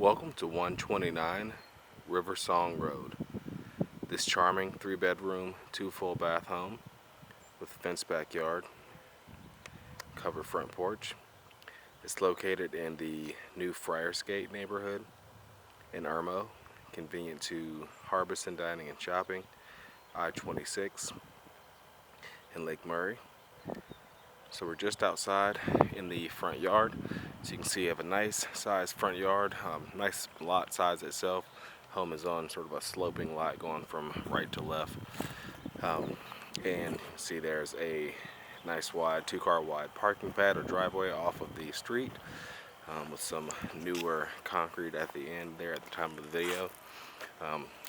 Welcome to 129 River Song Road. This charming 3-bedroom, 2 full bath home with fenced backyard, covered front porch. It's located in the new Friarsgate neighborhood in Irmo, convenient to Harbison dining and shopping, I-26 in Lake Murray. So we're just outside in the front yard. So you can see you have a nice sized front yard, nice lot size itself. Home is on sort of a sloping lot going from right to left. And you can see there's a nice wide, 2-car wide parking pad or driveway off of the street with some newer concrete at the end there at the time of the video.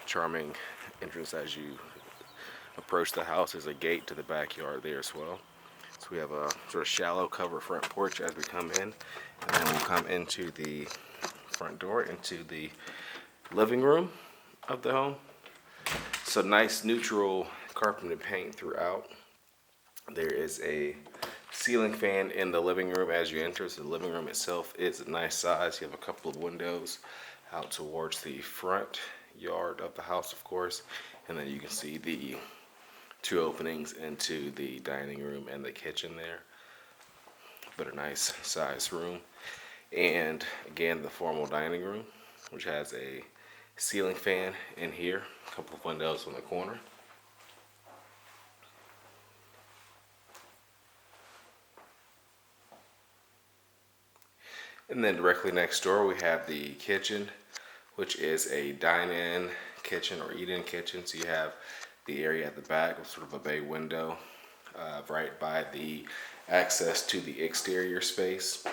Charming entrance as you approach the house. There's a gate to the backyard there as well. So we have a sort of shallow cover front porch as we come in, and then we'll come into the front door into the living room of the home. So nice neutral carpeted paint throughout. There is a ceiling fan in the living room as you enter. So the living room itself is a nice size. You have a couple of windows out towards the front yard of the house, of course, and then you can see the 2 openings into the dining room and the kitchen there, but a nice size room. And again, the formal dining room, which has a ceiling fan in here, a couple of windows on the corner. And then directly next door we have the kitchen, which is a dine-in kitchen or eat-in kitchen. So you have the area at the back with sort of a bay window right by the access to the exterior space.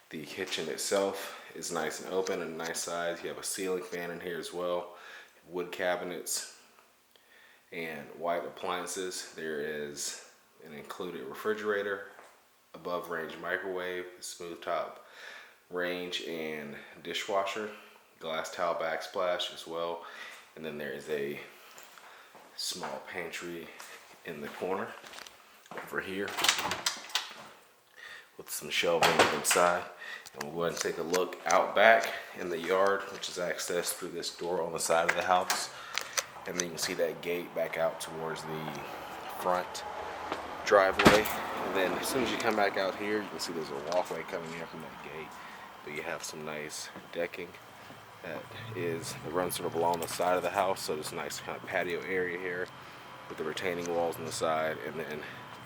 The kitchen itself is nice and open and a nice size. You have a ceiling fan in here as well, wood cabinets and white appliances. There is an included refrigerator, above range microwave, smooth top range and dishwasher, glass towel backsplash as well. And then there is a small pantry in the corner over here with some shelving inside. And we'll go ahead and take a look out back in the yard, which is accessed through this door on the side of the house. And then you can see that gate back out towards the front driveway. And then as soon as you come back out here, you can see there's a walkway coming in from that gate. But you have some nice decking that runs sort of along the side of the house. So there's a nice kind of patio area here with the retaining walls on the side, and then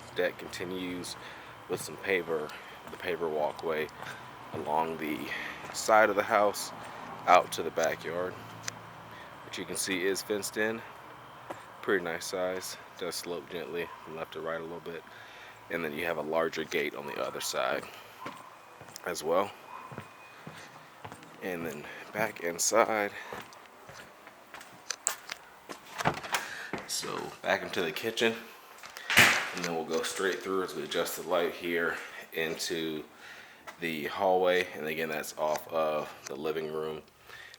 the deck continues with some the paver walkway along the side of the house out to the backyard, which you can see is fenced in. Pretty nice size. Does slope gently from left to right a little bit, and then you have a larger gate on the other side as well. And then back inside, so back into the kitchen, and then we'll go straight through as we adjust the light here into the hallway. And again, that's off of the living room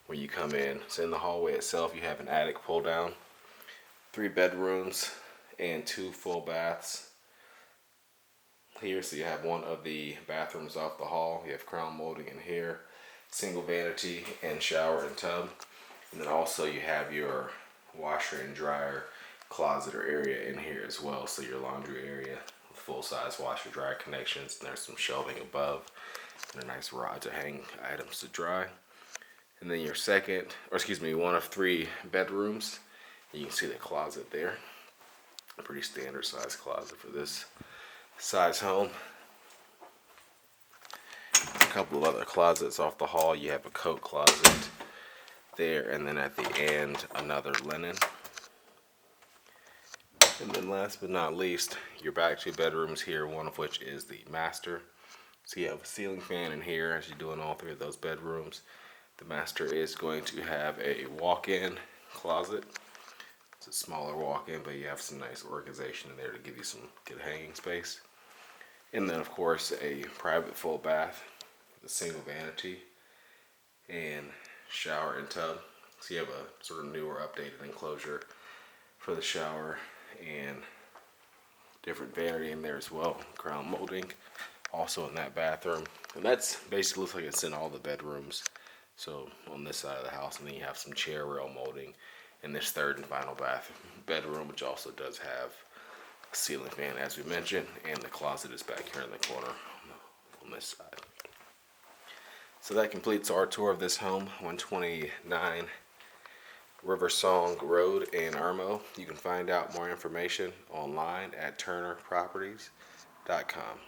when you come in. So in the hallway itself, you have an attic pull down, 3 bedrooms and 2 full baths here. So you have one of the bathrooms off the hall. You have crown molding in here, single vanity and shower and tub. And then also you have your washer and dryer closet or area in here as well. So your laundry area with full-size washer dryer connections, and there's some shelving above and a nice rod to hang items to dry. And then your one of 3 bedrooms. You can see the closet there. A pretty standard size closet for this size home. A couple of other closets off the hall. You have a coat closet there, and then at the end another linen. And then last but not least, your back 2 bedrooms here, one of which is the master. So you have a ceiling fan in here as you do in all 3 of those bedrooms. The master is going to have a walk-in closet. It's a smaller walk-in, but you have some nice organization in there to give you some good hanging space. And then of course a private full bath, a single vanity and shower and tub. So you have a sort of newer updated enclosure for the shower and different vanity in there as well. Crown molding also in that bathroom. And that's basically looks like it's in all the bedrooms So on this side of the house, and then you have some chair rail molding in this third and final bedroom, which also does have a ceiling fan, as we mentioned, and the closet is back here in the corner on this side. So that completes our tour of this home, 129 River Song Road in Irmo. You can find out more information online at turnerproperties.com.